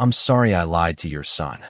I'm sorry I lied to your son."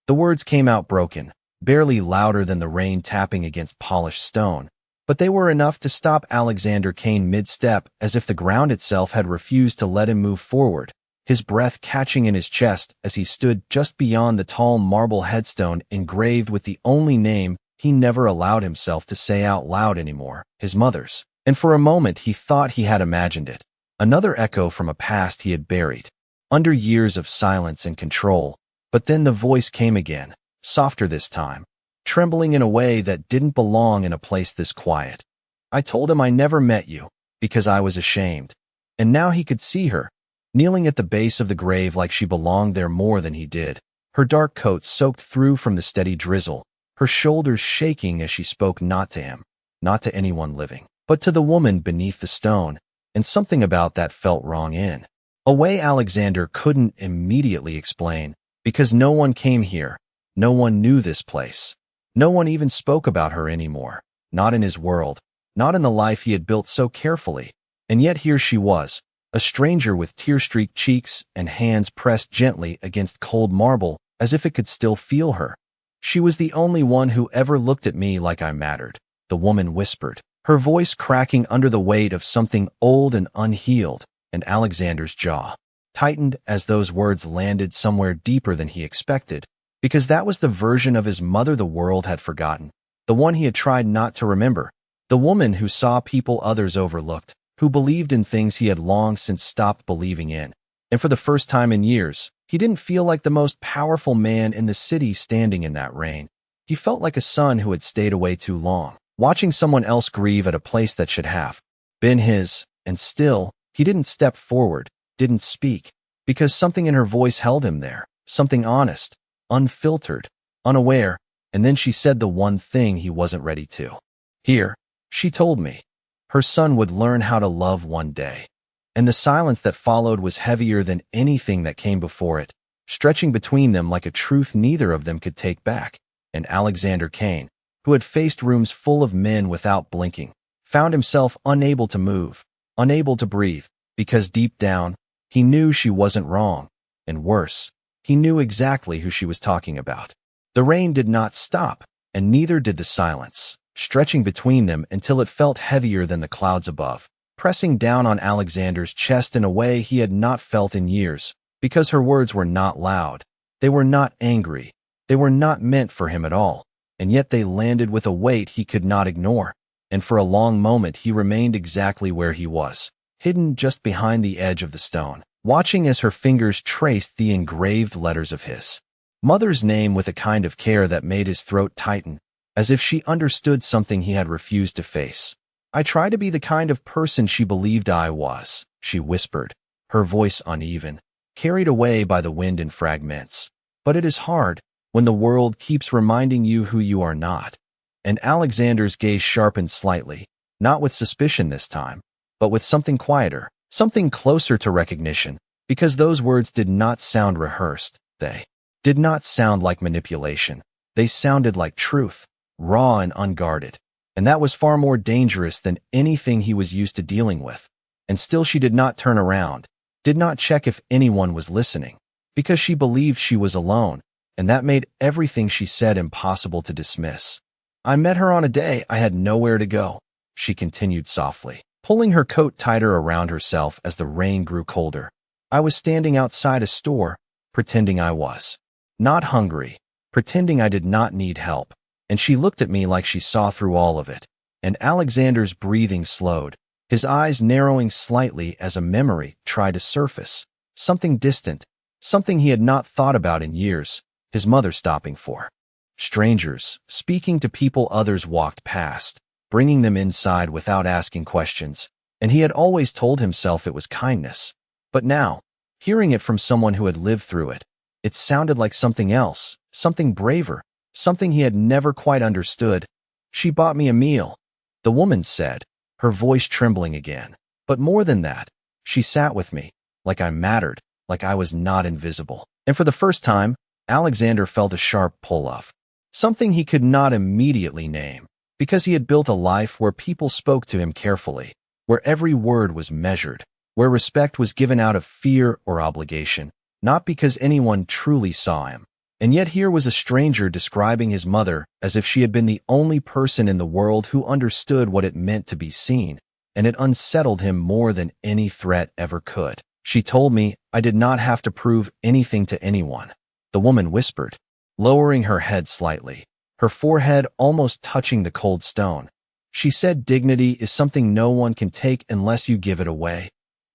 The words came out broken, barely louder than the rain tapping against polished stone, but they were enough to stop Alexander Kane mid-step, as if the ground itself had refused to let him move forward, his breath catching in his chest as he stood just beyond the tall marble headstone engraved with the only name he never allowed himself to say out loud anymore, his mother's. And for a moment he thought he had imagined it, another echo from a past he had buried, under years of silence and control. But then the voice came again, softer this time, trembling in a way that didn't belong in a place this quiet. "I told him I never met you, because I was ashamed." And now he could see her, kneeling at the base of the grave like she belonged there more than he did, her dark coat soaked through from the steady drizzle, her shoulders shaking as she spoke not to him, not to anyone living, but to the woman beneath the stone, and something about that felt wrong in a way Alexander couldn't immediately explain, because no one came here, no one knew this place, no one even spoke about her anymore, not in his world, not in the life he had built so carefully. And yet here she was, a stranger with tear-streaked cheeks and hands pressed gently against cold marble, as if it could still feel her. "She was the only one who ever looked at me like I mattered," the woman whispered, her voice cracking under the weight of something old and unhealed, and Alexander's jaw tightened as those words landed somewhere deeper than he expected, because that was the version of his mother the world had forgotten, the one he had tried not to remember, the woman who saw people others overlooked, who believed in things he had long since stopped believing in. And for the first time in years, he didn't feel like the most powerful man in the city standing in that rain. He felt like a son who had stayed away too long, watching someone else grieve at a place that should have been his, and still, he didn't step forward, didn't speak, because something in her voice held him there, something honest, unfiltered, unaware. And then she said the one thing he wasn't ready to hear. She told me her son would learn how to love one day. And the silence that followed was heavier than anything that came before it, stretching between them like a truth neither of them could take back. And Alexander Kane, who had faced rooms full of men without blinking, found himself unable to move, unable to breathe, because deep down, he knew she wasn't wrong, and worse, he knew exactly who she was talking about. The rain did not stop, and neither did the silence, stretching between them until it felt heavier than the clouds above, pressing down on Alexander's chest in a way he had not felt in years, because her words were not loud, they were not angry, they were not meant for him at all, and yet they landed with a weight he could not ignore. And for a long moment he remained exactly where he was, hidden just behind the edge of the stone, watching as her fingers traced the engraved letters of his mother's name with a kind of care that made his throat tighten, as if she understood something he had refused to face. "I try to be the kind of person she believed I was," she whispered, her voice uneven, carried away by the wind in fragments. "But it is hard when the world keeps reminding you who you are not." And Alexander's gaze sharpened slightly, not with suspicion this time, but with something quieter, something closer to recognition, because those words did not sound rehearsed. They did not sound like manipulation. They sounded like truth, raw and unguarded. And that was far more dangerous than anything he was used to dealing with. And still she did not turn around, did not check if anyone was listening, because she believed she was alone, and that made everything she said impossible to dismiss. "I met her on a day I had nowhere to go," she continued softly, pulling her coat tighter around herself as the rain grew colder. "I was standing outside a store, pretending I was not hungry, pretending I did not need help, and she looked at me like she saw through all of it." And Alexander's breathing slowed, his eyes narrowing slightly as a memory tried to surface, something distant, something he had not thought about in years, his mother stopping for strangers, speaking to people others walked past, bringing them inside without asking questions, and he had always told himself it was kindness. But now, hearing it from someone who had lived through it, it sounded like something else, something braver, something he had never quite understood. "She bought me a meal," the woman said, her voice trembling again. "But more than that, she sat with me, like I mattered, like I was not invisible." And for the first time, Alexander felt a sharp pull of something he could not immediately name, because he had built a life where people spoke to him carefully, where every word was measured, where respect was given out of fear or obligation, not because anyone truly saw him. And yet here was a stranger describing his mother as if she had been the only person in the world who understood what it meant to be seen, and it unsettled him more than any threat ever could. She told me I did not have to prove anything to anyone, the woman whispered, lowering her head slightly, her forehead almost touching the cold stone. She said dignity is something no one can take unless you give it away.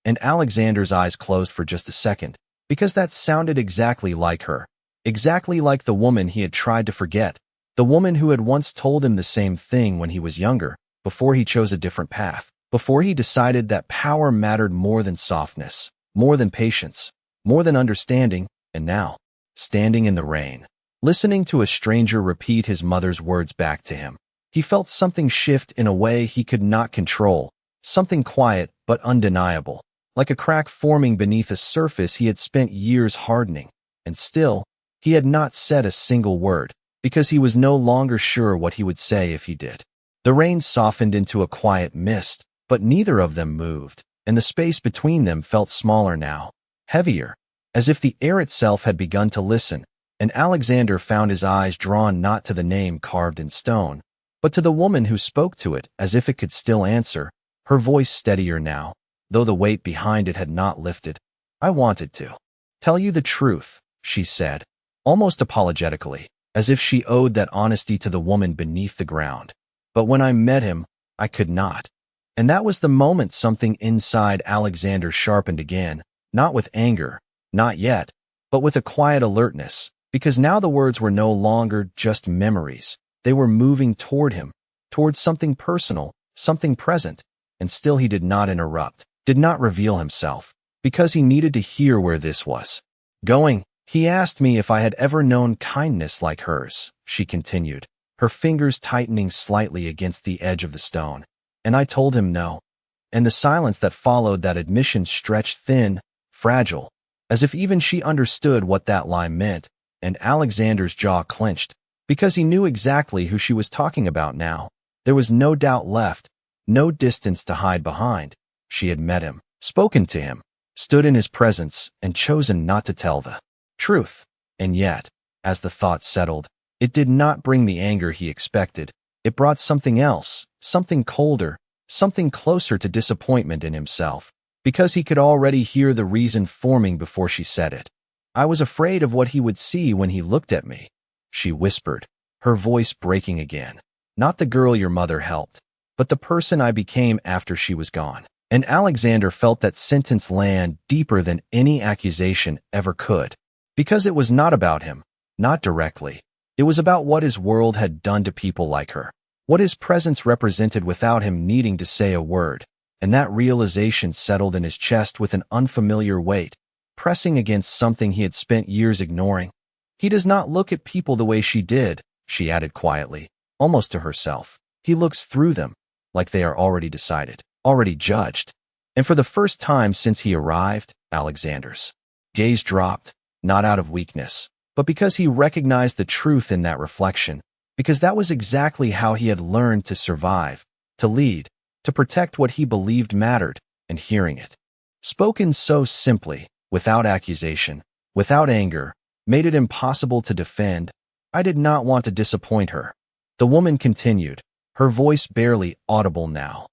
And Alexander's eyes closed for just a second, because that sounded exactly like her. Exactly like the woman he had tried to forget, the woman who had once told him the same thing when he was younger, before he chose a different path, before he decided that power mattered more than softness, more than patience, more than understanding, and now, standing in the rain, listening to a stranger repeat his mother's words back to him, he felt something shift in a way he could not control, something quiet but undeniable, like a crack forming beneath a surface he had spent years hardening, and still, he had not said a single word, because he was no longer sure what he would say if he did. The rain softened into a quiet mist, but neither of them moved, and the space between them felt smaller now, heavier, as if the air itself had begun to listen, and Alexander found his eyes drawn not to the name carved in stone, but to the woman who spoke to it as if it could still answer, her voice steadier now, though the weight behind it had not lifted. "I wanted to tell you the truth," she said, almost apologetically, as if she owed that honesty to the woman beneath the ground. "But when I met him, I could not." And that was the moment something inside Alexander sharpened again, not with anger, not yet, but with a quiet alertness, because now the words were no longer just memories. They were moving toward him, towards something personal, something present, and still he did not interrupt, did not reveal himself, because he needed to hear where this was going. "He asked me if I had ever known kindness like hers," she continued, her fingers tightening slightly against the edge of the stone. "And I told him no." And the silence that followed that admission stretched thin, fragile, as if even she understood what that lie meant, and Alexander's jaw clenched, because he knew exactly who she was talking about now. There was no doubt left, no distance to hide behind. She had met him, spoken to him, stood in his presence, and chosen not to tell the truth. And yet, as the thought settled, it did not bring the anger he expected. It brought something else, something colder, something closer to disappointment in himself, because he could already hear the reason forming before she said it. "I was afraid of what he would see when he looked at me," she whispered, her voice breaking again. "Not the girl your mother helped, but the person I became after she was gone." And Alexander felt that sentence land deeper than any accusation ever could. Because it was not about him, not directly. It was about what his world had done to people like her, what his presence represented without him needing to say a word, and that realization settled in his chest with an unfamiliar weight, pressing against something he had spent years ignoring. "He does not look at people the way she did," she added quietly, almost to herself. "He looks through them, like they are already decided, already judged." And for the first time since he arrived, Alexander's gaze dropped, not out of weakness, but because he recognized the truth in that reflection, because that was exactly how he had learned to survive, to lead, to protect what he believed mattered, and hearing it, spoken so simply, without accusation, without anger, made it impossible to defend. "I did not want to disappoint her," the woman continued, her voice barely audible now.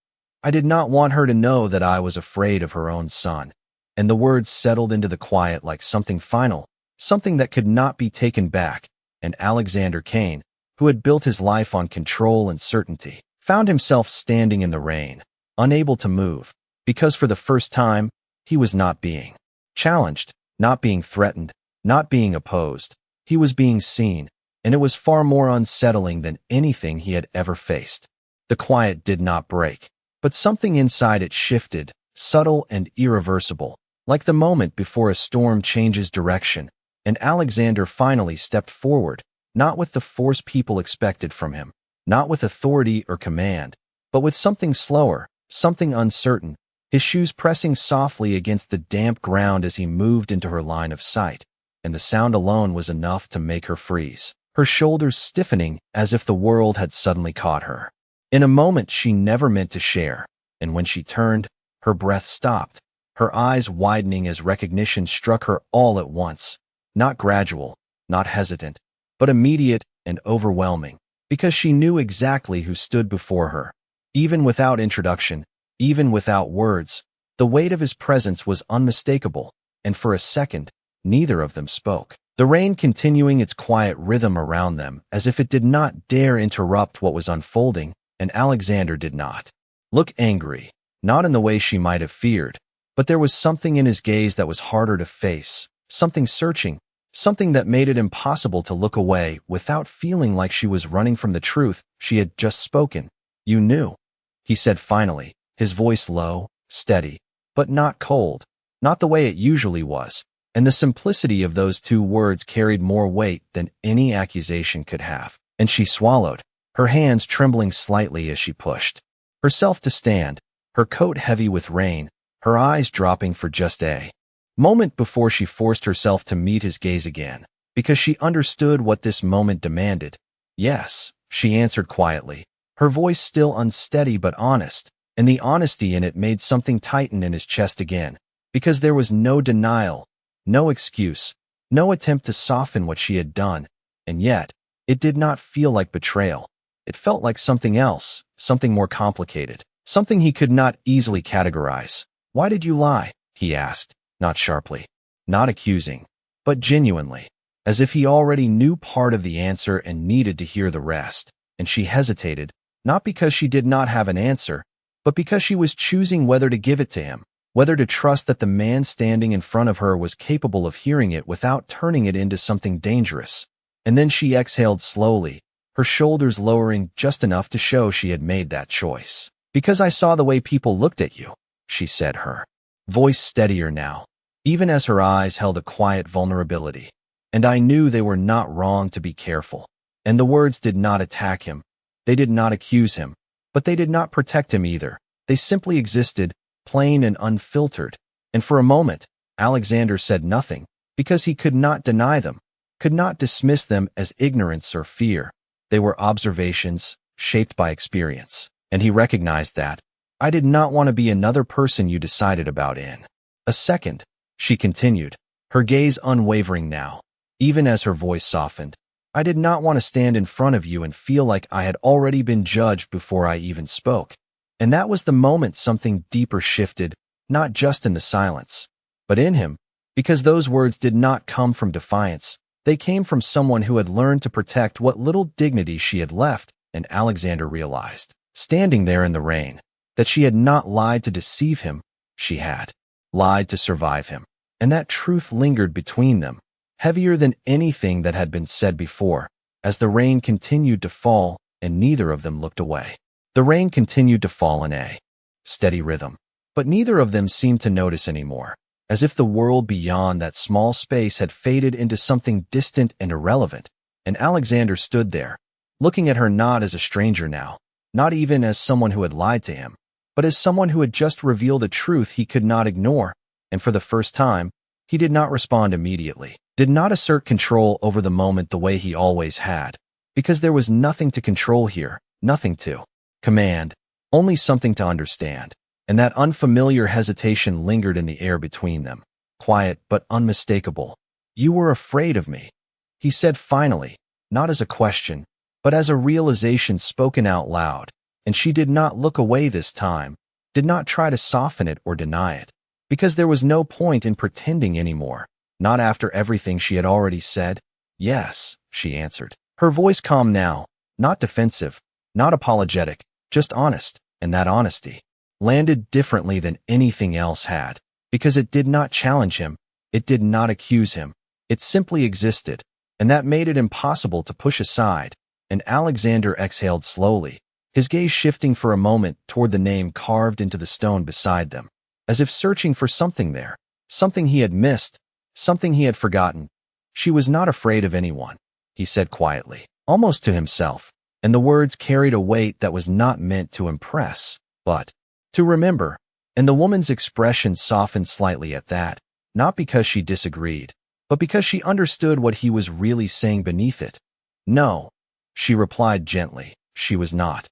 "I did not want her to know that I was afraid of her own son." And the words settled into the quiet like something final, something that could not be taken back, and Alexander Kane, who had built his life on control and certainty, found himself standing in the rain, unable to move, because for the first time, he was not being challenged, not being threatened, not being opposed. He was being seen, and it was far more unsettling than anything he had ever faced. The quiet did not break, but something inside it shifted, subtle and irreversible, like the moment before a storm changes direction, and Alexander finally stepped forward, not with the force people expected from him, not with authority or command, but with something slower, something uncertain, his shoes pressing softly against the damp ground as he moved into her line of sight, and the sound alone was enough to make her freeze, her shoulders stiffening as if the world had suddenly caught her. In a moment she never meant to share, and when she turned, her breath stopped, her eyes widening as recognition struck her all at once. Not gradual, not hesitant, but immediate and overwhelming, because she knew exactly who stood before her. Even without introduction, even without words, the weight of his presence was unmistakable, and for a second, neither of them spoke. The rain continuing its quiet rhythm around them as if it did not dare interrupt what was unfolding, and Alexander did not look angry, not in the way she might have feared, but there was something in his gaze that was harder to face, something searching, something that made it impossible to look away without feeling like she was running from the truth she had just spoken. "You knew," he said finally, his voice low, steady, but not cold, not the way it usually was, and the simplicity of those two words carried more weight than any accusation could have. And she swallowed, her hands trembling slightly as she pushed herself to stand, her coat heavy with rain, her eyes dropping for just a moment before she forced herself to meet his gaze again, because she understood what this moment demanded. "Yes," she answered quietly, her voice still unsteady but honest, and the honesty in it made something tighten in his chest again, because there was no denial, no excuse, no attempt to soften what she had done, and yet, it did not feel like betrayal. It felt like something else, something more complicated, something he could not easily categorize. "Why did you lie?" he asked, not sharply, not accusing, but genuinely, as if he already knew part of the answer and needed to hear the rest. And she hesitated, not because she did not have an answer, but because she was choosing whether to give it to him, whether to trust that the man standing in front of her was capable of hearing it without turning it into something dangerous. And then she exhaled slowly, her shoulders lowering just enough to show she had made that choice. "Because I saw the way people looked at you," she said, her voice steadier now, even as her eyes held a quiet vulnerability. "And I knew they were not wrong to be careful." And the words did not attack him. They did not accuse him, but they did not protect him either. They simply existed, plain and unfiltered. And for a moment, Alexander said nothing, because he could not deny them, could not dismiss them as ignorance or fear. They were observations, shaped by experience. And he recognized that. "I did not want to be another person you decided about in a second," she continued, her gaze unwavering now, even as her voice softened. "I did not want to stand in front of you and feel like I had already been judged before I even spoke." And that was the moment something deeper shifted, not just in the silence, but in him, because those words did not come from defiance. They came from someone who had learned to protect what little dignity she had left, and Alexander realized, standing there in the rain, that she had not lied to deceive him, she had lied to survive him. And that truth lingered between them, heavier than anything that had been said before, as the rain continued to fall and neither of them looked away. The rain continued to fall in a steady rhythm, but neither of them seemed to notice anymore, as if the world beyond that small space had faded into something distant and irrelevant. And Alexander stood there, looking at her not as a stranger now, not even as someone who had lied to him, but as someone who had just revealed a truth he could not ignore. And for the first time, he did not respond immediately, did not assert control over the moment the way he always had, because there was nothing to control here, nothing to command, only something to understand. And that unfamiliar hesitation lingered in the air between them, quiet but unmistakable. "You were afraid of me," he said finally, not as a question, but as a realization spoken out loud. And she did not look away this time, did not try to soften it or deny it, because there was no point in pretending anymore, not after everything she had already said. "Yes," she answered, her voice calm now, not defensive, not apologetic, just honest. And that honesty landed differently than anything else had, because it did not challenge him, it did not accuse him, it simply existed, and that made it impossible to push aside. And Alexander exhaled slowly, his gaze shifting for a moment toward the name carved into the stone beside them, as if searching for something there, something he had missed, something he had forgotten. "She was not afraid of anyone," he said quietly, almost to himself, and the words carried a weight that was not meant to impress, but to remember. And the woman's expression softened slightly at that, not because she disagreed, but because she understood what he was really saying beneath it. "No," she replied gently, "she was not."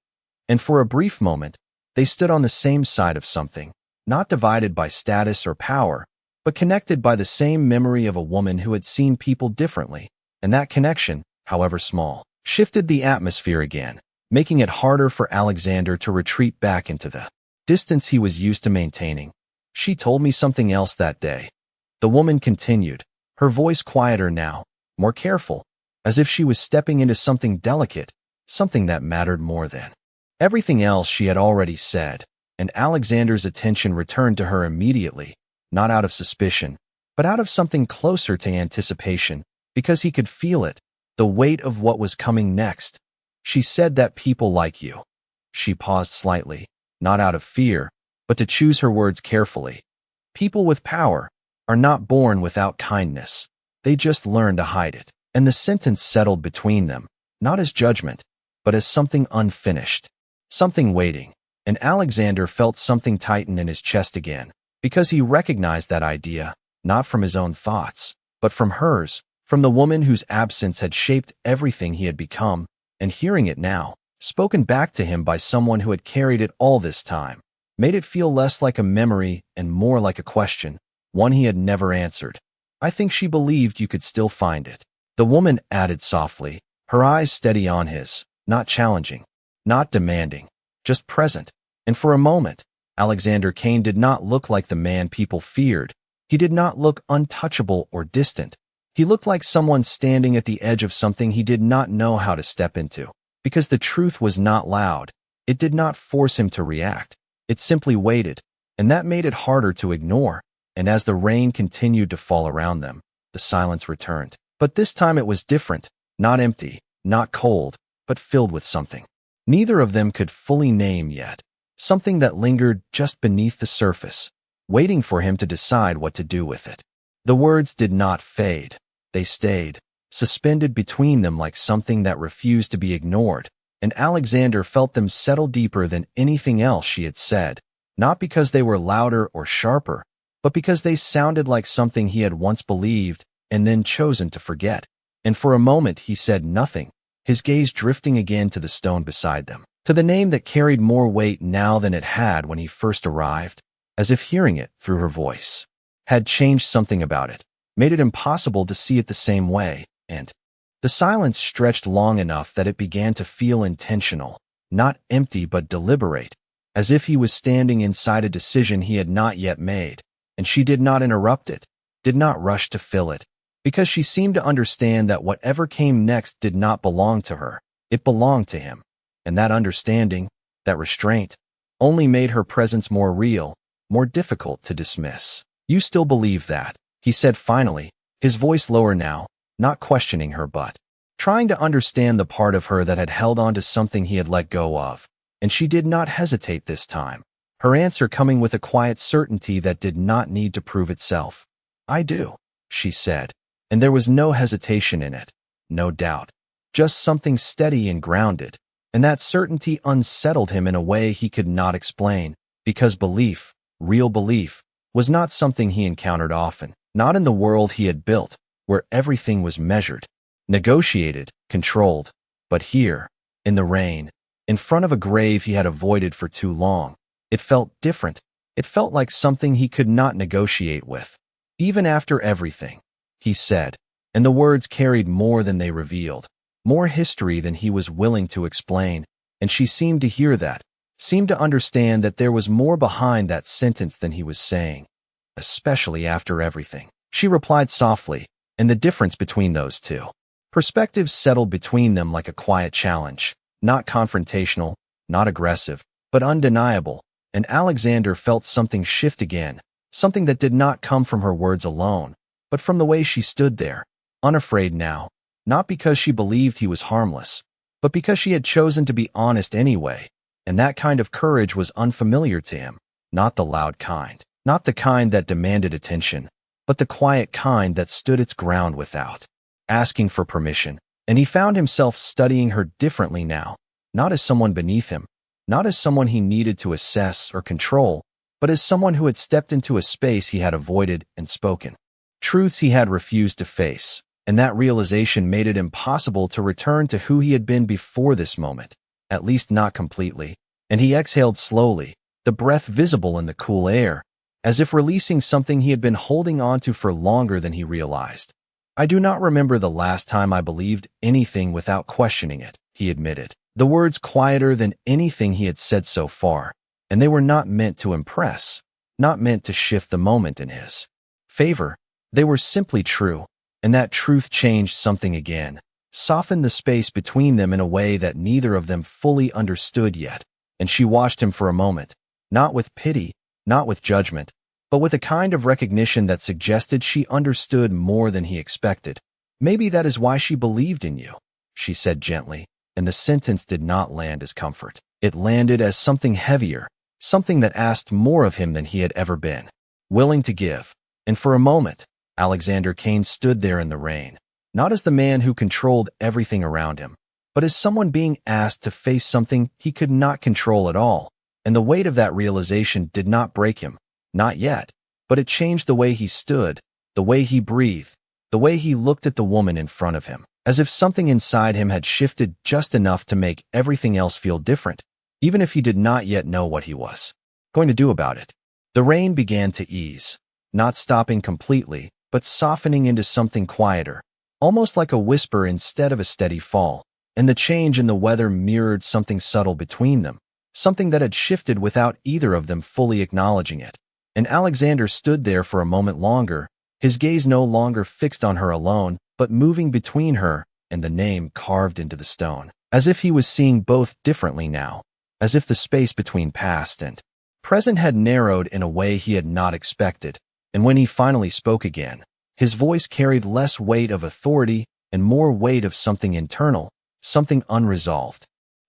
And for a brief moment, they stood on the same side of something, not divided by status or power, but connected by the same memory of a woman who had seen people differently, and that connection, however small, shifted the atmosphere again, making it harder for Alexander to retreat back into the distance he was used to maintaining. She told me something else that day. The woman continued, her voice quieter now, more careful, as if she was stepping into something delicate, something that mattered more than everything else she had already said, and Alexander's attention returned to her immediately, not out of suspicion, but out of something closer to anticipation, because he could feel it, the weight of what was coming next. She said that people like you. She paused slightly, not out of fear, but to choose her words carefully. People with power are not born without kindness. They just learn to hide it. And the sentence settled between them, not as judgment, but as something unfinished, something waiting. And Alexander felt something tighten in his chest again, because he recognized that idea, not from his own thoughts, but from hers, from the woman whose absence had shaped everything he had become, and hearing it now, spoken back to him by someone who had carried it all this time, made it feel less like a memory and more like a question, one he had never answered. I think she believed you could still find it. The woman added softly, her eyes steady on his, not challenging, not demanding, just present. And for a moment, Alexander Kane did not look like the man people feared. He did not look untouchable or distant. He looked like someone standing at the edge of something he did not know how to step into. Because the truth was not loud. It did not force him to react. It simply waited, and that made it harder to ignore. And as the rain continued to fall around them, the silence returned. But this time it was different, not empty, not cold, but filled with something neither of them could fully name yet, something that lingered just beneath the surface, waiting for him to decide what to do with it. The words did not fade. They stayed, suspended between them like something that refused to be ignored, and Alexander felt them settle deeper than anything else she had said, not because they were louder or sharper, but because they sounded like something he had once believed and then chosen to forget. And for a moment he said nothing, his gaze drifting again to the stone beside them, to the name that carried more weight now than it had when he first arrived, as if hearing it through her voice had changed something about it, made it impossible to see it the same way, and the silence stretched long enough that it began to feel intentional, not empty but deliberate, as if he was standing inside a decision he had not yet made, and she did not interrupt it, did not rush to fill it, because she seemed to understand that whatever came next did not belong to her, it belonged to him, and that understanding, that restraint, only made her presence more real, more difficult to dismiss. You still believe that, he said finally, his voice lower now, not questioning her but trying to understand the part of her that had held on to something he had let go of, and she did not hesitate this time, her answer coming with a quiet certainty that did not need to prove itself. I do, she said, and there was no hesitation in it, no doubt, just something steady and grounded, and that certainty unsettled him in a way he could not explain, because belief, real belief, was not something he encountered often, not in the world he had built, where everything was measured, negotiated, controlled, but here, in the rain, in front of a grave he had avoided for too long, it felt different. It felt like something he could not negotiate with. Even after everything, he said, and the words carried more than they revealed, more history than he was willing to explain, and she seemed to hear that, seemed to understand that there was more behind that sentence than he was saying, especially after everything. She replied softly, and the difference between those two perspectives settled between them like a quiet challenge, not confrontational, not aggressive, but undeniable, and Alexander felt something shift again, something that did not come from her words alone, but from the way she stood there, unafraid now, not because she believed he was harmless, but because she had chosen to be honest anyway, and that kind of courage was unfamiliar to him, not the loud kind, not the kind that demanded attention, but the quiet kind that stood its ground without asking for permission, and he found himself studying her differently now, not as someone beneath him, not as someone he needed to assess or control, but as someone who had stepped into a space he had avoided and spoken truths he had refused to face, and that realization made it impossible to return to who he had been before this moment, at least not completely, and he exhaled slowly, the breath visible in the cool air, as if releasing something he had been holding onto for longer than he realized. I do not remember the last time I believed anything without questioning it, he admitted. The words quieter than anything he had said so far, and they were not meant to impress, not meant to shift the moment in his favor. They were simply true, and that truth changed something again, softened the space between them in a way that neither of them fully understood yet. And she watched him for a moment, not with pity, not with judgment, but with a kind of recognition that suggested she understood more than he expected. Maybe that is why she believed in you, she said gently, and the sentence did not land as comfort. It landed as something heavier, something that asked more of him than he had ever been willing to give. And for a moment, Alexander Kane stood there in the rain, not as the man who controlled everything around him, but as someone being asked to face something he could not control at all. And the weight of that realization did not break him, not yet, but it changed the way he stood, the way he breathed, the way he looked at the woman in front of him, as if something inside him had shifted just enough to make everything else feel different, even if he did not yet know what he was going to do about it. The rain began to ease, not stopping completely, but softening into something quieter, almost like a whisper instead of a steady fall, and the change in the weather mirrored something subtle between them, something that had shifted without either of them fully acknowledging it. And Alexander stood there for a moment longer, his gaze no longer fixed on her alone, but moving between her and the name carved into the stone, as if he was seeing both differently now, as if the space between past and present had narrowed in a way he had not expected. And when he finally spoke again, his voice carried less weight of authority and more weight of something internal, something unresolved.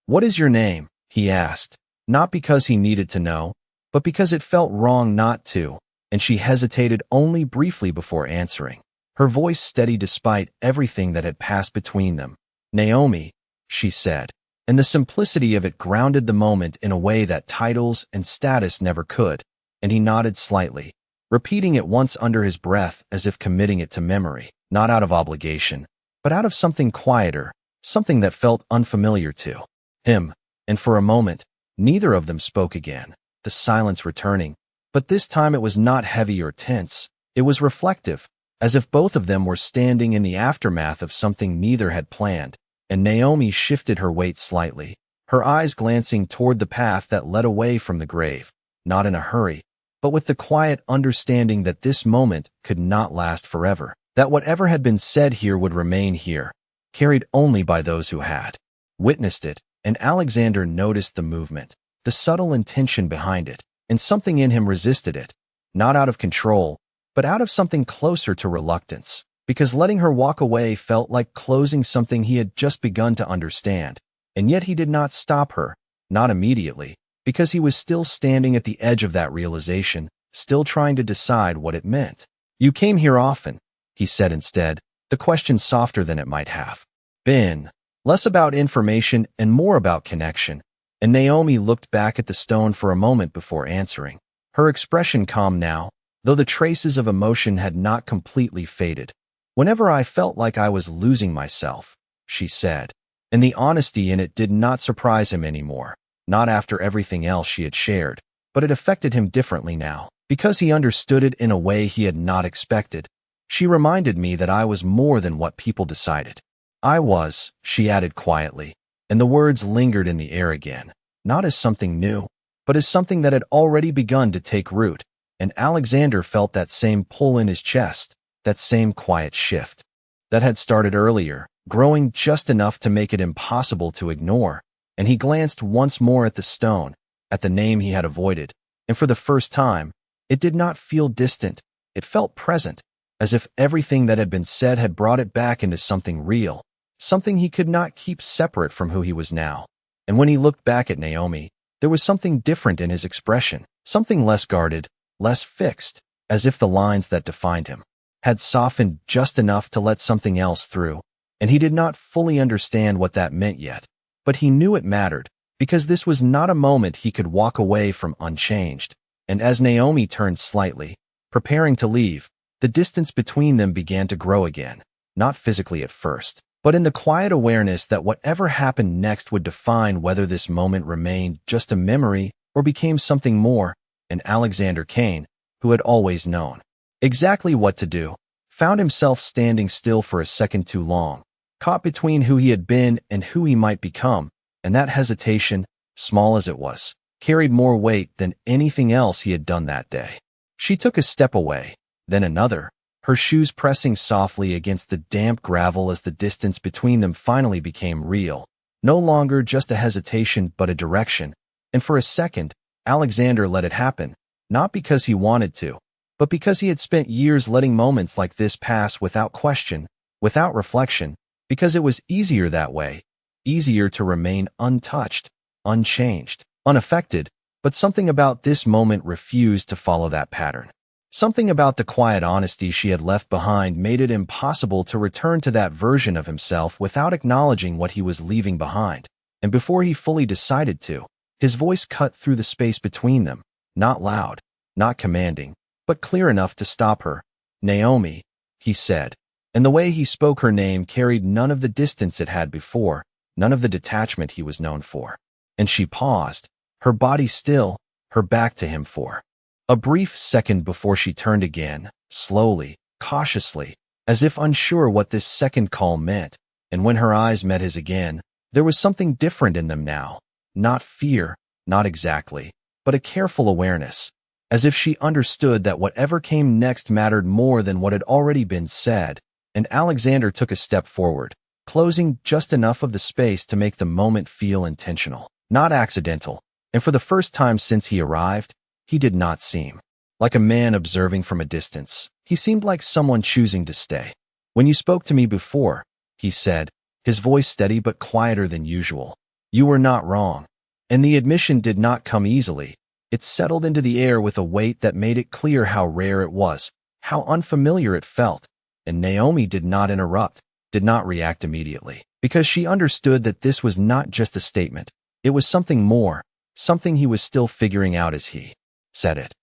"What is your name?" he asked, not because he needed to know, but because it felt wrong not to, and she hesitated only briefly before answering, her voice steady despite everything that had passed between them. "Naomi," she said, and the simplicity of it grounded the moment in a way that titles and status never could, and he nodded slightly, repeating it once under his breath as if committing it to memory, not out of obligation, but out of something quieter, something that felt unfamiliar to him. And for a moment, neither of them spoke again, the silence returning, but this time it was not heavy or tense, it was reflective, as if both of them were standing in the aftermath of something neither had planned. And Naomi shifted her weight slightly, her eyes glancing toward the path that led away from the grave, not in a hurry, but with the quiet understanding that this moment could not last forever, that whatever had been said here would remain here, carried only by those who had witnessed it. And Alexander noticed the movement, the subtle intention behind it, and something in him resisted it, not out of control, but out of something closer to reluctance, because letting her walk away felt like closing something he had just begun to understand. And yet he did not stop her, not immediately, because he was still standing at the edge of that realization, still trying to decide what it meant. "You came here often," he said instead, the question softer than it might have been, less about information and more about connection. And Naomi looked back at the stone for a moment before answering, her expression calm now, though the traces of emotion had not completely faded. "Whenever I felt like I was losing myself," she said, and the honesty in it did not surprise him anymore, not after everything else she had shared, but it affected him differently now, because he understood it in a way he had not expected. "She reminded me that I was more than what people decided I was," she added quietly, and the words lingered in the air again, not as something new, but as something that had already begun to take root. And Alexander felt that same pull in his chest, that same quiet shift that had started earlier, growing just enough to make it impossible to ignore. And he glanced once more at the stone, at the name he had avoided, and for the first time, it did not feel distant, it felt present, as if everything that had been said had brought it back into something real, something he could not keep separate from who he was now. And when he looked back at Naomi, there was something different in his expression, something less guarded, less fixed, as if the lines that defined him had softened just enough to let something else through. And he did not fully understand what that meant yet, but he knew it mattered, because this was not a moment he could walk away from unchanged. And as Naomi turned slightly, preparing to leave, the distance between them began to grow again, not physically at first, but in the quiet awareness that whatever happened next would define whether this moment remained just a memory or became something more, and Alexander Kane, who had always known exactly what to do, found himself standing still for a second too long, caught between who he had been and who he might become, and that hesitation, small as it was, carried more weight than anything else he had done that day. She took a step away, then another, her shoes pressing softly against the damp gravel as the distance between them finally became real, no longer just a hesitation but a direction, and for a second, Alexander let it happen, not because he wanted to, but because he had spent years letting moments like this pass without question, without reflection, because it was easier that way, easier to remain untouched, unchanged, unaffected, but something about this moment refused to follow that pattern. Something about the quiet honesty she had left behind made it impossible to return to that version of himself without acknowledging what he was leaving behind, and before he fully decided to, his voice cut through the space between them, not loud, not commanding, but clear enough to stop her. "Naomi," he said, and the way he spoke her name carried none of the distance it had before, none of the detachment he was known for. And she paused, her body still, her back to him for a brief second before she turned again, slowly, cautiously, as if unsure what this second call meant, and when her eyes met his again, there was something different in them now. Not fear, not exactly, but a careful awareness, as if she understood that whatever came next mattered more than what had already been said, and Alexander took a step forward, closing just enough of the space to make the moment feel intentional, not accidental, and for the first time since he arrived, he did not seem like a man observing from a distance. He seemed like someone choosing to stay. "When you spoke to me before," he said, his voice steady but quieter than usual, "you were not wrong." And the admission did not come easily. It settled into the air with a weight that made it clear how rare it was, how unfamiliar it felt, and Naomi did not interrupt, did not react immediately, because she understood that this was not just a statement. It was something more, something he was still figuring out as he said it.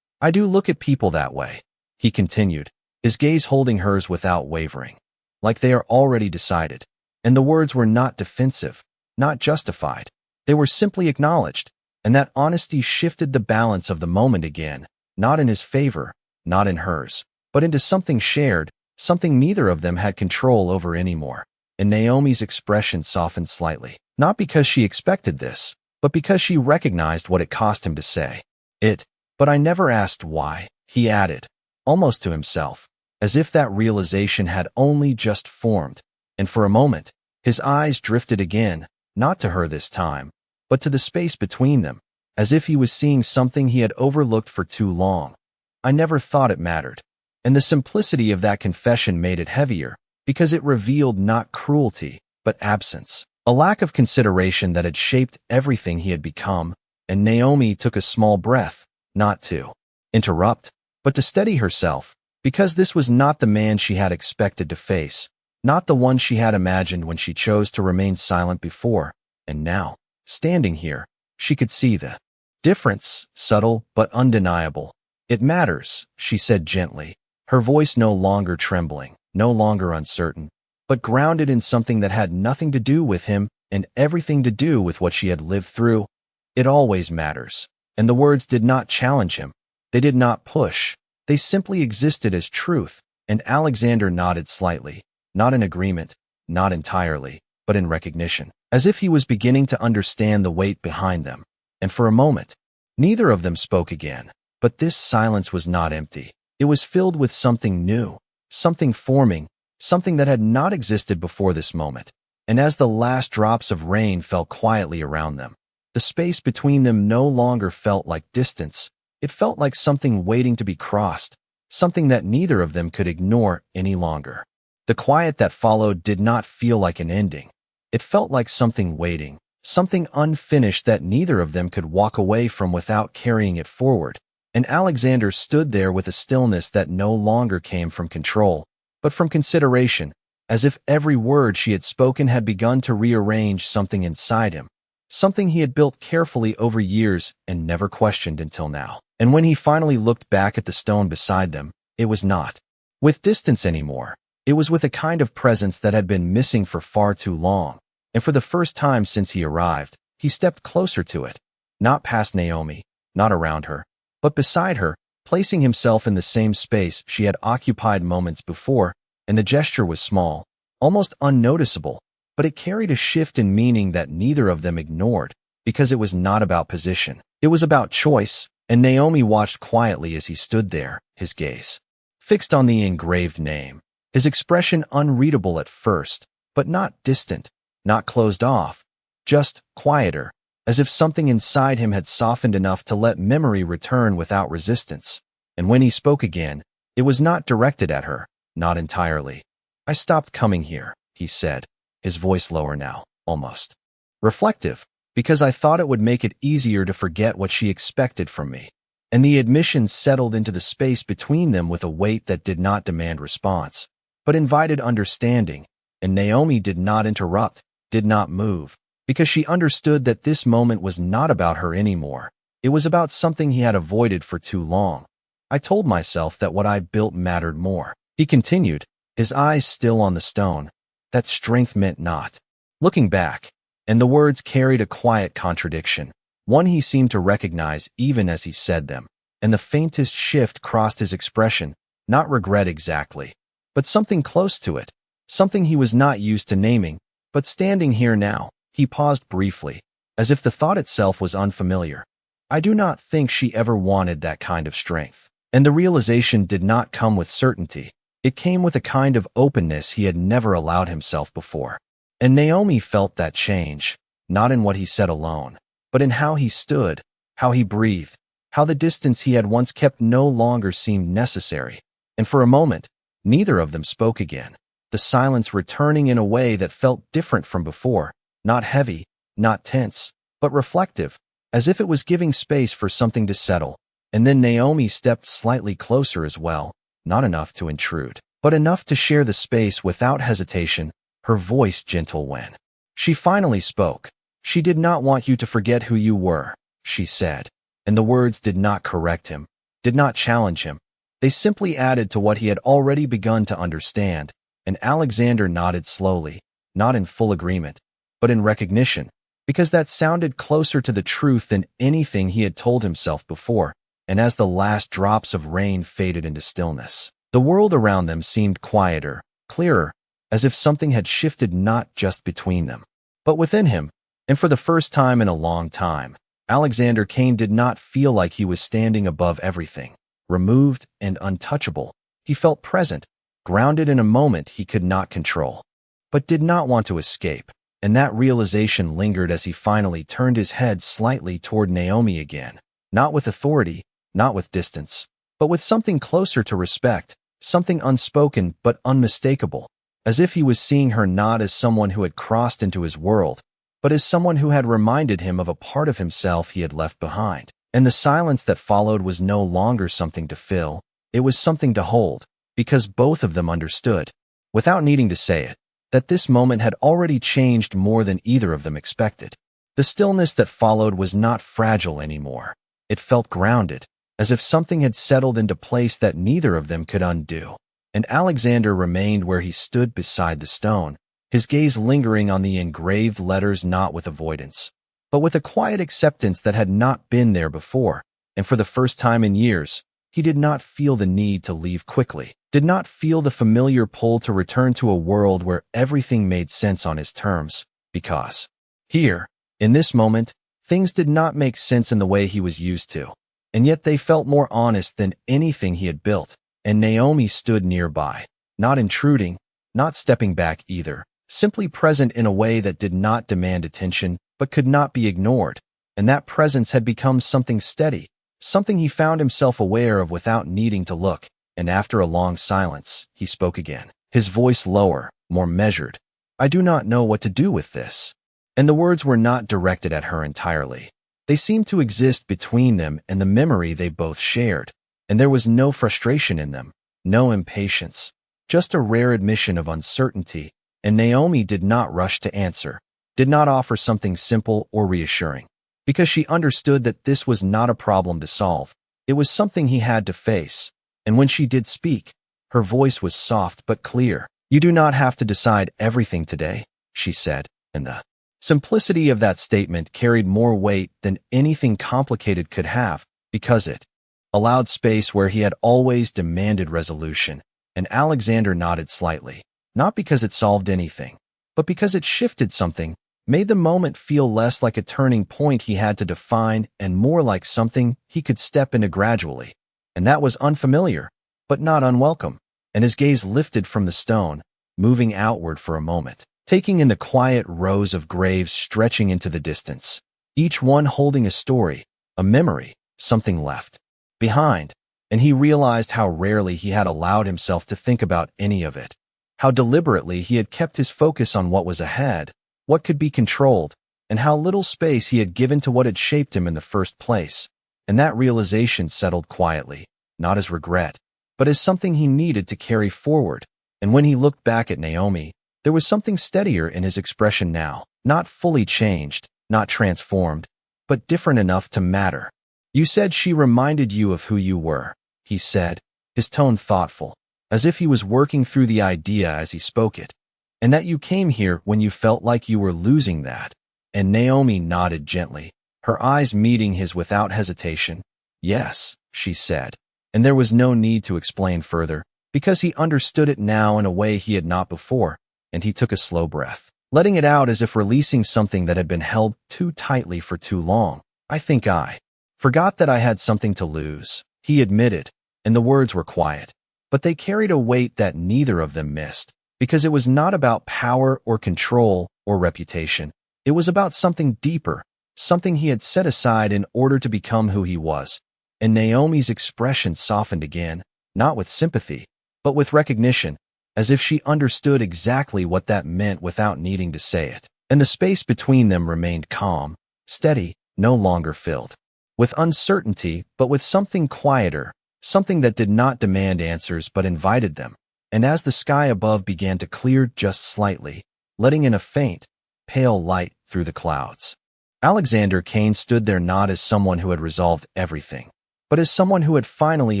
"I do look at people that way," he continued, his gaze holding hers without wavering, "like they are already decided." And the words were not defensive, not justified. They were simply acknowledged, and that honesty shifted the balance of the moment again, not in his favor, not in hers, but into something shared, something neither of them had control over anymore. And Naomi's expression softened slightly, not because she expected this, but because she recognized what it cost him to say it. "But I never asked why," he added, almost to himself, as if that realization had only just formed, and for a moment, his eyes drifted again, not to her this time, but to the space between them, as if he was seeing something he had overlooked for too long. "I never thought it mattered." And the simplicity of that confession made it heavier, because it revealed not cruelty, but absence, a lack of consideration that had shaped everything he had become, and Naomi took a small breath, not to interrupt, but to steady herself, because this was not the man she had expected to face, not the one she had imagined when she chose to remain silent before, and now, standing here, she could see the difference, subtle but undeniable. "It matters," she said gently, her voice no longer trembling, no longer uncertain, but grounded in something that had nothing to do with him and everything to do with what she had lived through. "It always matters." And the words did not challenge him. They did not push. They simply existed as truth, and Alexander nodded slightly, not in agreement, not entirely, but in recognition, as if he was beginning to understand the weight behind them. And for a moment, neither of them spoke again. But this silence was not empty. It was filled with something new, something forming, something that had not existed before this moment. And as the last drops of rain fell quietly around them, the space between them no longer felt like distance. It felt like something waiting to be crossed, something that neither of them could ignore any longer. The quiet that followed did not feel like an ending. It felt like something waiting, something unfinished that neither of them could walk away from without carrying it forward. And Alexander stood there with a stillness that no longer came from control, but from consideration, as if every word she had spoken had begun to rearrange something inside him, something he had built carefully over years and never questioned until now. And when he finally looked back at the stone beside them, it was not with distance anymore. It was with a kind of presence that had been missing for far too long, and for the first time since he arrived, he stepped closer to it, not past Naomi, not around her, but beside her, placing himself in the same space she had occupied moments before, and the gesture was small, almost unnoticeable, but it carried a shift in meaning that neither of them ignored, because it was not about position. It was about choice, and Naomi watched quietly as he stood there, his gaze fixed on the engraved name, his expression unreadable at first, but not distant, not closed off, just quieter, as if something inside him had softened enough to let memory return without resistance. And when he spoke again, it was not directed at her, not entirely. "I stopped coming here," he said, his voice lower now, almost reflective, "because I thought it would make it easier to forget what she expected from me." And the admission settled into the space between them with a weight that did not demand response, but invited understanding, and Naomi did not interrupt, did not move, because she understood that this moment was not about her anymore. It was about something he had avoided for too long. "I told myself that what I built mattered more," he continued, his eyes still on the stone, "that strength meant not." Looking back, and the words carried a quiet contradiction, one he seemed to recognize even as he said them, and the faintest shift crossed his expression, not regret exactly, but something close to it, something he was not used to naming. But standing here now, he paused briefly, as if the thought itself was unfamiliar. "I do not think she ever wanted that kind of strength." And the realization did not come with certainty. It came with a kind of openness he had never allowed himself before. And Naomi felt that change, not in what he said alone, but in how he stood, how he breathed, how the distance he had once kept no longer seemed necessary. And for a moment, neither of them spoke again, the silence returning in a way that felt different from before, not heavy, not tense, but reflective, as if it was giving space for something to settle. And then Naomi stepped slightly closer as well, not enough to intrude, but enough to share the space without hesitation, her voice gentle when she finally spoke. "She did not want you to forget who you were," she said, and the words did not correct him, did not challenge him. They simply added to what he had already begun to understand, and Alexander nodded slowly, not in full agreement, but in recognition, because that sounded closer to the truth than anything he had told himself before. And as the last drops of rain faded into stillness, the world around them seemed quieter, clearer, as if something had shifted not just between them, but within him. And for the first time in a long time, Alexander Kane did not feel like he was standing above everything, removed and untouchable. He felt present, grounded in a moment he could not control, but did not want to escape. And that realization lingered as he finally turned his head slightly toward Naomi again, not with authority, not with distance, but with something closer to respect, something unspoken but unmistakable, as if he was seeing her not as someone who had crossed into his world, but as someone who had reminded him of a part of himself he had left behind. And the silence that followed was no longer something to fill, it was something to hold, because both of them understood, without needing to say it, that this moment had already changed more than either of them expected. The stillness that followed was not fragile anymore. It felt grounded, as if something had settled into place that neither of them could undo. And Alexander remained where he stood beside the stone, his gaze lingering on the engraved letters, not with avoidance, but with a quiet acceptance that had not been there before. And for the first time in years, he did not feel the need to leave quickly, did not feel the familiar pull to return to a world where everything made sense on his terms, because here, in this moment, things did not make sense in the way he was used to. And yet they felt more honest than anything he had built. And Naomi stood nearby, not intruding, not stepping back either, simply present in a way that did not demand attention but could not be ignored. And that presence had become something steady, something he found himself aware of without needing to look. And after a long silence, he spoke again, his voice lower, more measured. "I do not know what to do with this." And the words were not directed at her entirely. They seemed to exist between them and the memory they both shared, and there was no frustration in them, no impatience, just a rare admission of uncertainty. And Naomi did not rush to answer, did not offer something simple or reassuring, because she understood that this was not a problem to solve. It was something he had to face. And when she did speak, her voice was soft but clear. "You do not have to decide everything today," she said, and the simplicity of that statement carried more weight than anything complicated could have, Because it allowed space where he had always demanded resolution, and Alexander nodded slightly, not because it solved anything, but because it shifted something, made the moment feel less like a turning point he had to define and more like something he could step into gradually. And that was unfamiliar, but not unwelcome, and his gaze lifted from the stone, moving outward for a moment, taking in the quiet rows of graves stretching into the distance, each one holding a story, a memory, something left behind, and he realized how rarely he had allowed himself to think about any of it, how deliberately he had kept his focus on what was ahead, what could be controlled, and how little space he had given to what had shaped him in the first place. And that realization settled quietly, not as regret, but as something he needed to carry forward. And when he looked back at Naomi, there was something steadier in his expression now, not fully changed, not transformed, but different enough to matter. "You said she reminded you of who you were," he said, his tone thoughtful, as if he was working through the idea as he spoke it, "and that you came here when you felt like you were losing that." And Naomi nodded gently, her eyes meeting his without hesitation. "Yes," she said, and there was no need to explain further, because he understood it now in a way he had not before, and he took a slow breath, letting it out as if releasing something that had been held too tightly for too long. "I think I forgot that I had something to lose," he admitted, and the words were quiet, but they carried a weight that neither of them missed, because it was not about power or control or reputation. It was about something deeper, something he had set aside in order to become who he was. And Naomi's expression softened again, not with sympathy, but with recognition, as if she understood exactly what that meant without needing to say it. And the space between them remained calm, steady, no longer filled with uncertainty, but with something quieter, something that did not demand answers but invited them. And as the sky above began to clear just slightly, letting in a faint, pale light through the clouds, Alexander Kane stood there not as someone who had resolved everything, but as someone who had finally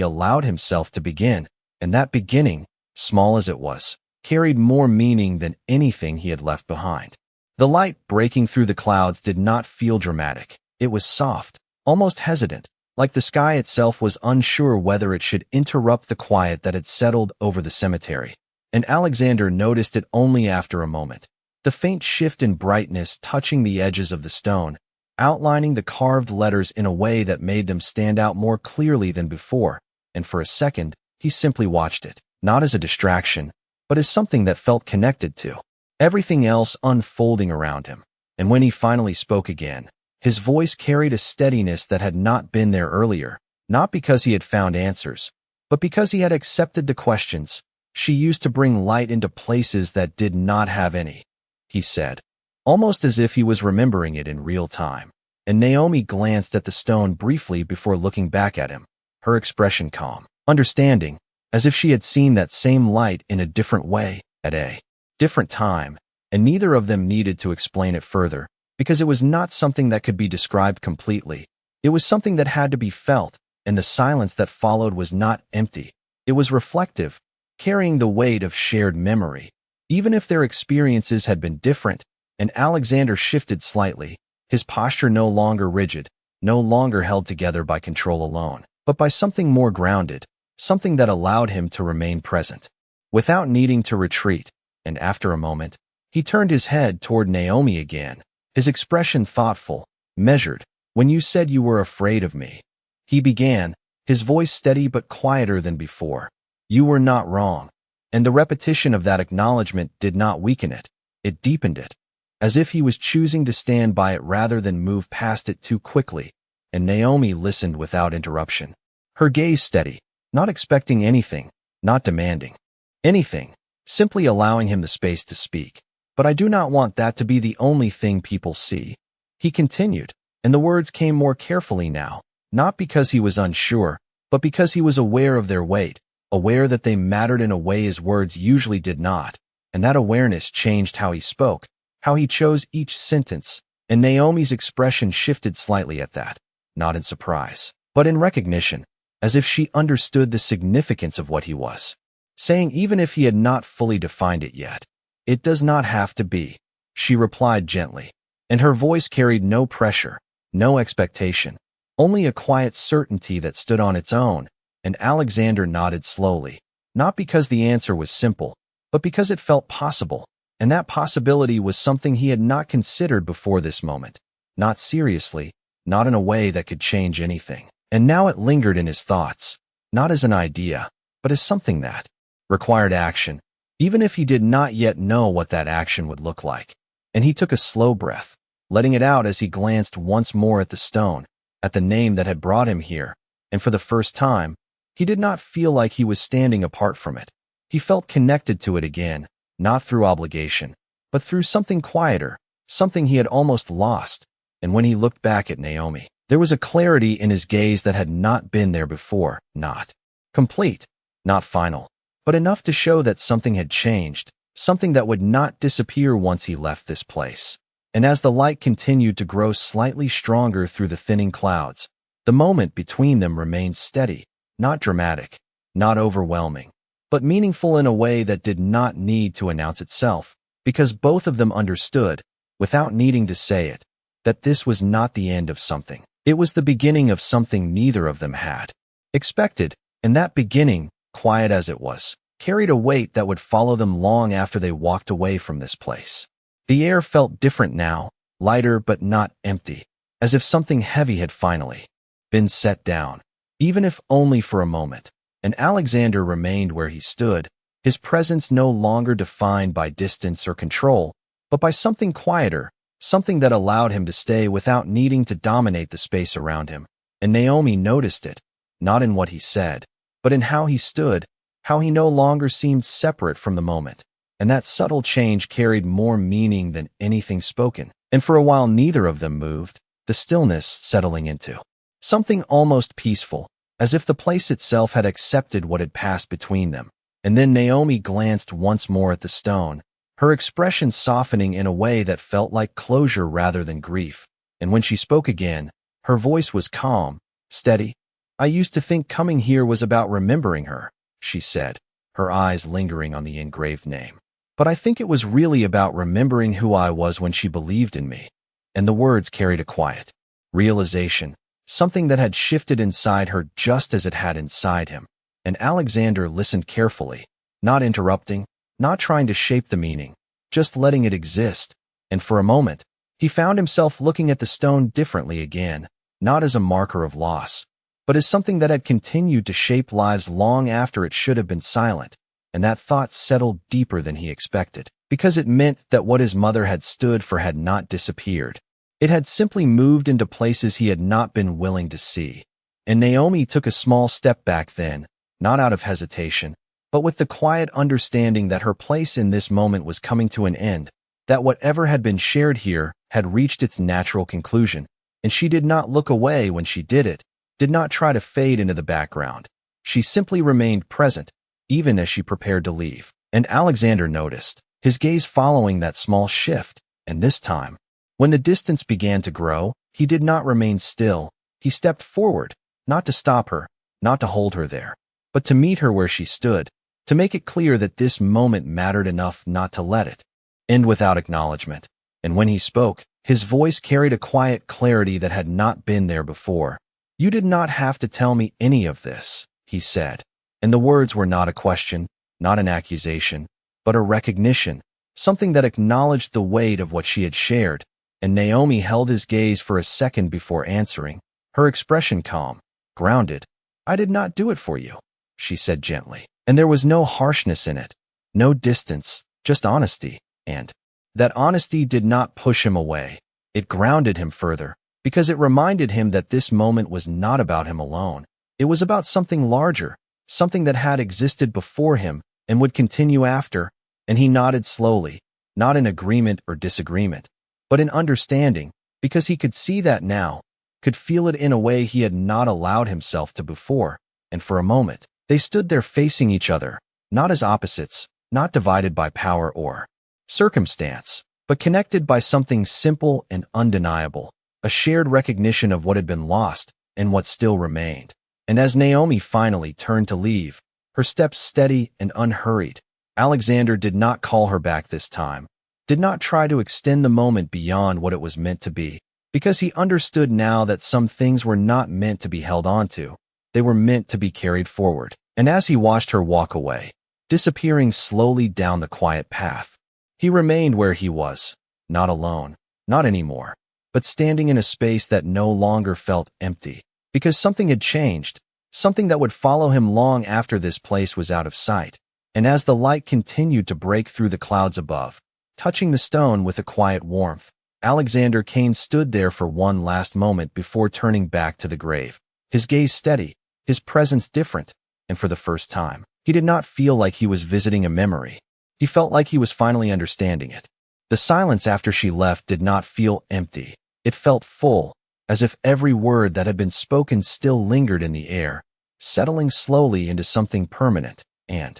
allowed himself to begin, and that beginning, small as it was, carried more meaning than anything he had left behind. The light breaking through the clouds did not feel dramatic. It was soft, almost hesitant, like the sky itself was unsure whether it should interrupt the quiet that had settled over the cemetery. And Alexander noticed it only after a moment. The faint shift in brightness touching the edges of the stone, outlining the carved letters in a way that made them stand out more clearly than before, and for a second, he simply watched it, not as a distraction, but as something that felt connected to everything else unfolding around him. And when he finally spoke again, his voice carried a steadiness that had not been there earlier, not because he had found answers, but because he had accepted the questions she used to bring light into places that did not have any. He said, almost as if he was remembering it in real time. And Naomi glanced at the stone briefly before looking back at him, her expression calm, understanding, as if she had seen that same light in a different way, at a different time, and neither of them needed to explain it further, because it was not something that could be described completely. It was something that had to be felt, and the silence that followed was not empty. It was reflective, carrying the weight of shared memory. Even if their experiences had been different, and Alexander shifted slightly, his posture no longer rigid, no longer held together by control alone, but by something more grounded, something that allowed him to remain present, without needing to retreat. And after a moment, he turned his head toward Naomi again, his expression thoughtful, measured. "When you said you were afraid of me," he began, his voice steady but quieter than before, "you were not wrong." And the repetition of that acknowledgement did not weaken it, it deepened it, as if he was choosing to stand by it rather than move past it too quickly. And Naomi listened without interruption, her gaze steady, not expecting anything, not demanding anything, simply allowing him the space to speak. "But I do not want that to be the only thing people see," he continued, and the words came more carefully now, not because he was unsure, but because he was aware of their weight, aware that they mattered in a way his words usually did not, and that awareness changed how he spoke, how he chose each sentence. And Naomi's expression shifted slightly at that, not in surprise, but in recognition, as if she understood the significance of what he was saying, even if he had not fully defined it yet. "It does not have to be," she replied gently, and her voice carried no pressure, no expectation, only a quiet certainty that stood on its own, and Alexander nodded slowly, not because the answer was simple, but because it felt possible, and that possibility was something he had not considered before this moment. Not seriously, not in a way that could change anything. And now it lingered in his thoughts, not as an idea, but as something that required action, even if he did not yet know what that action would look like. And he took a slow breath, letting it out as he glanced once more at the stone, at the name that had brought him here, and for the first time, he did not feel like he was standing apart from it. He felt connected to it again, not through obligation, but through something quieter, something he had almost lost. And when he looked back at Naomi, there was a clarity in his gaze that had not been there before, not complete, not final, but enough to show that something had changed, something that would not disappear once he left this place. And as the light continued to grow slightly stronger through the thinning clouds, the moment between them remained steady, not dramatic, not overwhelming, but meaningful in a way that did not need to announce itself, because both of them understood, without needing to say it, that this was not the end of something. It was the beginning of something neither of them had expected, and that beginning, quiet as it was, carried a weight that would follow them long after they walked away from this place. The air felt different now, lighter but not empty, as if something heavy had finally been set down, even if only for a moment. And Alexander remained where he stood, his presence no longer defined by distance or control, but by something quieter, something that allowed him to stay without needing to dominate the space around him. And Naomi noticed it, not in what he said, but in how he stood, how he no longer seemed separate from the moment. And that subtle change carried more meaning than anything spoken. And for a while neither of them moved, the stillness settling into something almost peaceful, as if the place itself had accepted what had passed between them. And then Naomi glanced once more at the stone, her expression softening in a way that felt like closure rather than grief. And when she spoke again, her voice was calm, steady. "I used to think coming here was about remembering her," she said, her eyes lingering on the engraved name. "But I think it was really about remembering who I was when she believed in me." And the words carried a quiet realization, something that had shifted inside her just as it had inside him. And Alexander listened carefully, not interrupting, not trying to shape the meaning, just letting it exist. And for a moment, he found himself looking at the stone differently again, not as a marker of loss, but as something that had continued to shape lives long after it should have been silent. And that thought settled deeper than he expected, because it meant that what his mother had stood for had not disappeared. It had simply moved into places he had not been willing to see. And Naomi took a small step back then, not out of hesitation, but with the quiet understanding that her place in this moment was coming to an end, that whatever had been shared here had reached its natural conclusion, and she did not look away when she did it, did not try to fade into the background. She simply remained present, even as she prepared to leave. And Alexander noticed, his gaze following that small shift, and this time, when the distance began to grow, he did not remain still. He stepped forward, not to stop her, not to hold her there, but to meet her where she stood, to make it clear that this moment mattered enough not to let it end without acknowledgement. And when he spoke, his voice carried a quiet clarity that had not been there before. "You did not have to tell me any of this," he said. And the words were not a question, not an accusation, but a recognition, something that acknowledged the weight of what she had shared. And Naomi held his gaze for a second before answering, her expression calm, grounded. "I did not do it for you," she said gently. And there was no harshness in it, no distance, just honesty. And that honesty did not push him away. It grounded him further, because it reminded him that this moment was not about him alone. It was about something larger, something that had existed before him and would continue after. And he nodded slowly, not in agreement or disagreement, but in understanding, because he could see that now, could feel it in a way he had not allowed himself to before. And for a moment, they stood there facing each other, not as opposites, not divided by power or circumstance, but connected by something simple and undeniable, a shared recognition of what had been lost and what still remained. And as Naomi finally turned to leave, her steps steady and unhurried, Alexander did not call her back this time, did not try to extend the moment beyond what it was meant to be. because he understood now that some things were not meant to be held onto. They were meant to be carried forward. And as he watched her walk away, disappearing slowly down the quiet path, he remained where he was, not alone, not anymore, but standing in a space that no longer felt empty, because something had changed, something that would follow him long after this place was out of sight. And as the light continued to break through the clouds above, touching the stone with a quiet warmth, Alexander Kane stood there for one last moment before turning back to the grave, his gaze steady, his presence different, and for the first time, he did not feel like he was visiting a memory. He felt like he was finally understanding it. The silence after she left did not feel empty. It felt full, as if every word that had been spoken still lingered in the air, settling slowly into something permanent. And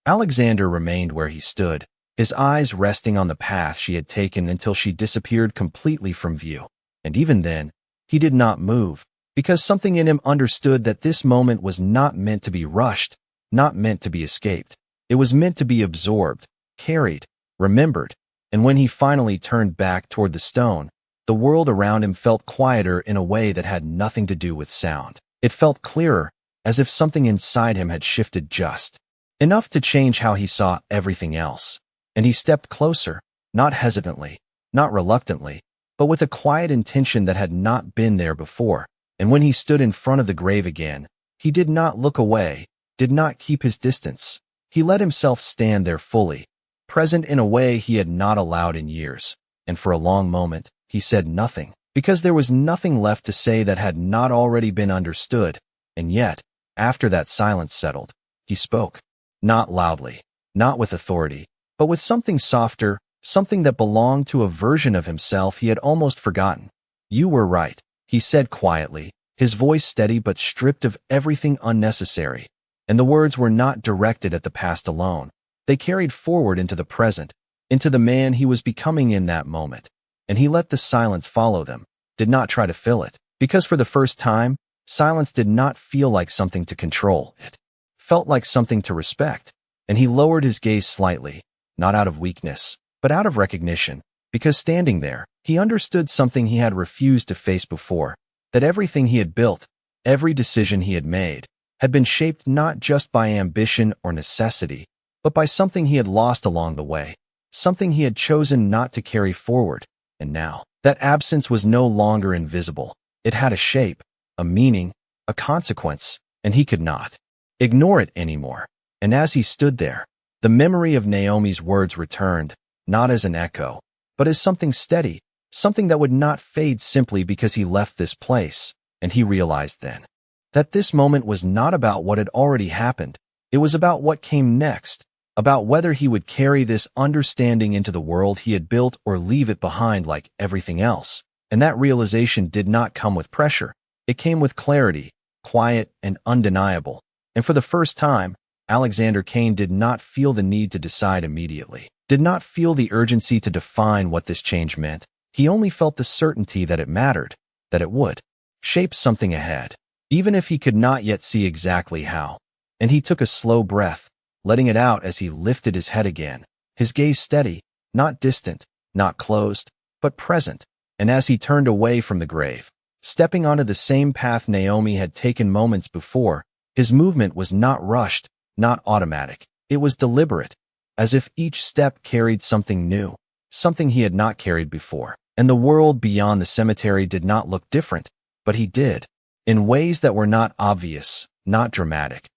Alexander remained where he stood, his eyes resting on the path she had taken until she disappeared completely from view. And even then, he did not move, because something in him understood that this moment was not meant to be rushed, not meant to be escaped. It was meant to be absorbed, carried, remembered. And when he finally turned back toward the stone, the world around him felt quieter in a way that had nothing to do with sound. It felt clearer, as if something inside him had shifted just enough to change how he saw everything else. And he stepped closer, not hesitantly, not reluctantly, but with a quiet intention that had not been there before. And when he stood in front of the grave again, he did not look away, did not keep his distance. He let himself stand there fully, present in a way he had not allowed in years. And for a long moment, he said nothing, because there was nothing left to say that had not already been understood. And yet, after that silence settled, he spoke. Not loudly, not with authority, but with something softer, something that belonged to a version of himself he had almost forgotten. "You were right," he said quietly, his voice steady but stripped of everything unnecessary. And the words were not directed at the past alone. They carried forward into the present, into the man he was becoming in that moment. And he let the silence follow them, did not try to fill it, because for the first time, silence did not feel like something to control. It felt like something to respect. And he lowered his gaze slightly, not out of weakness, but out of recognition, because standing there, he understood something he had refused to face before, that everything he had built, every decision he had made, had been shaped not just by ambition or necessity, but by something he had lost along the way, something he had chosen not to carry forward. And now, that absence was no longer invisible. It had a shape, a meaning, a consequence, and he could not ignore it anymore. And as he stood there, the memory of Naomi's words returned, not as an echo, but as something steady, something that would not fade simply because he left this place. And he realized then that this moment was not about what had already happened. It was about what came next, about whether he would carry this understanding into the world he had built or leave it behind like everything else. And that realization did not come with pressure. It came with clarity, quiet and undeniable. And for the first time, Alexander Kane did not feel the need to decide immediately, did not feel the urgency to define what this change meant. He only felt the certainty that it mattered, that it would shape something ahead, even if he could not yet see exactly how. And he took a slow breath, letting it out as he lifted his head again, his gaze steady, not distant, not closed, but present. And as he turned away from the grave, stepping onto the same path Naomi had taken moments before, his movement was not rushed, not automatic. It was deliberate, as if each step carried something new, something he had not carried before. And the world beyond the cemetery did not look different, but he did, in ways that were not obvious, not dramatic,